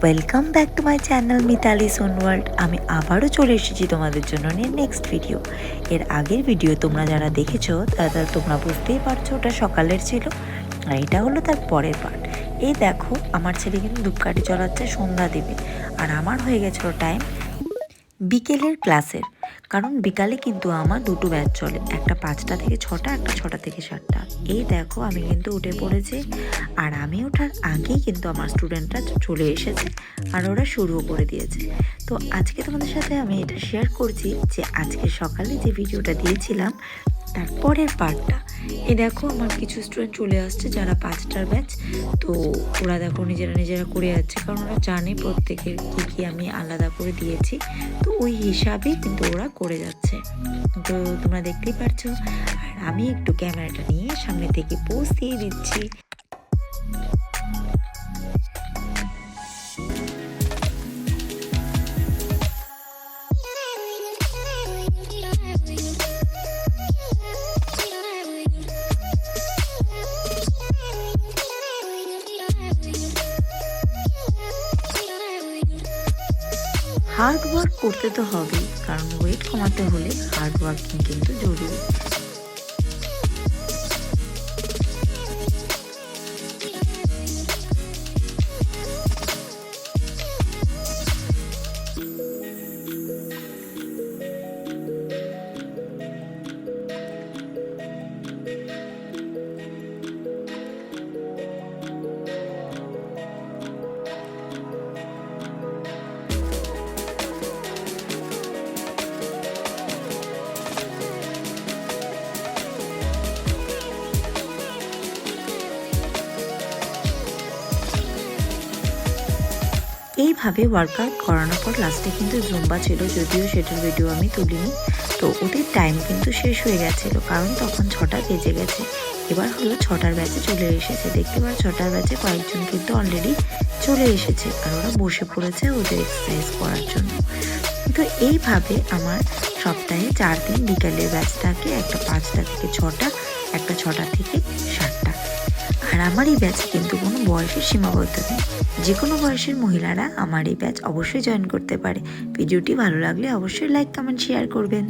Welcome back to my channel Mitali সোন world. আমি আবারও চলে এসেছি তোমাদের জন্য নিয়ে নেক্সট ভিডিও। এর আগের ভিডিও তোমরা যারা দেখেছো তারা তোমরা বুঝতেই পারছো ওটা সকালের ছিল, আর এটা হলো তার পরের পার্ট। এই দেখো আমার ছেলে কিন্তু ধূপকাঠি জ্বলাচ্ছে সন্ধ্যা দেবে, আর আমার হয়ে গেছিলো টাইম বিকেলের ক্লাসের। কারণ বিকালে কিন্তু আমার দুটো ব্যাচ চলে, একটা 5টা থেকে 6টা, একটা 6টা থেকে 7টা। এই দেখো আমি কিন্তু উঠে পড়েছি, আর আমি ওঠার আগেই কিন্তু আমার স্টুডেন্টরা চলে এসেছে আর ওরা শুরুও করে দিয়েছে। তো আজকে তোমাদের সাথে আমি এটা শেয়ার করছি যে আজকে সকালে যে ভিডিওটা দিয়েছিলাম তারপরের পার্টটা। এ দেখো আমার কিছু স্টুডেন্ট চলে আসছে যারা 5টার ব্যাচ। তো ওরা দেখো নিজেরা করে যাচ্ছে, কারণ ওরা জানে প্রত্যেকের কী আমি আলাদা করে দিয়েছি, তো ওই হিসাবেই কিন্তু ওরা করে যাচ্ছে। তো তোমরা দেখতেই পারছো, আর আমি একটু ক্যামেরাটা নিয়ে সামনে থেকে পোজ দিয়ে দিচ্ছি। হার্ড ওয়ার্ক করতে তো হবেই, কারণ ওয়েট কমাতে হলে হার্ড ওয়ার্কিং কিন্তু জরুরি। এইভাবে ওয়ার্কআউট করানোর পর লাস্টে কিন্তু জুম্বা ছিল, যদিও সেটার ভিডিও আমি তুলিনি। তো ওদের টাইম কিন্তু শেষ হয়ে গেছিলো, কারণ তখন 6টা বেজে গেছে। এবার হলো 6টার ব্যাচে চলে এসেছে। দেখতে পার 6টার ব্যাচে কয়েকজন কিন্তু অলরেডি চলে এসেছে, আর ওরা বসে পড়েছে ওদের এক্সারসাইজ করার জন্য। তো এইভাবে আমার সপ্তাহে 4 দিন বিকালের ব্যাচ থাকে, একটা 5টা থেকে 6টা, একটা 6টা থেকে 7টা। আর আমার এই ব্যাচে কিন্তু কোনো বয়সের সীমাবদ্ধ নেই, যে কোনো বয়সের মহিলারা আমার এই ব্যাচ অবশ্যই জয়েন করতে পারে। ভিডিওটি ভালো লাগলে অবশ্যই লাইক, কমেন্ট, শেয়ার করবেন।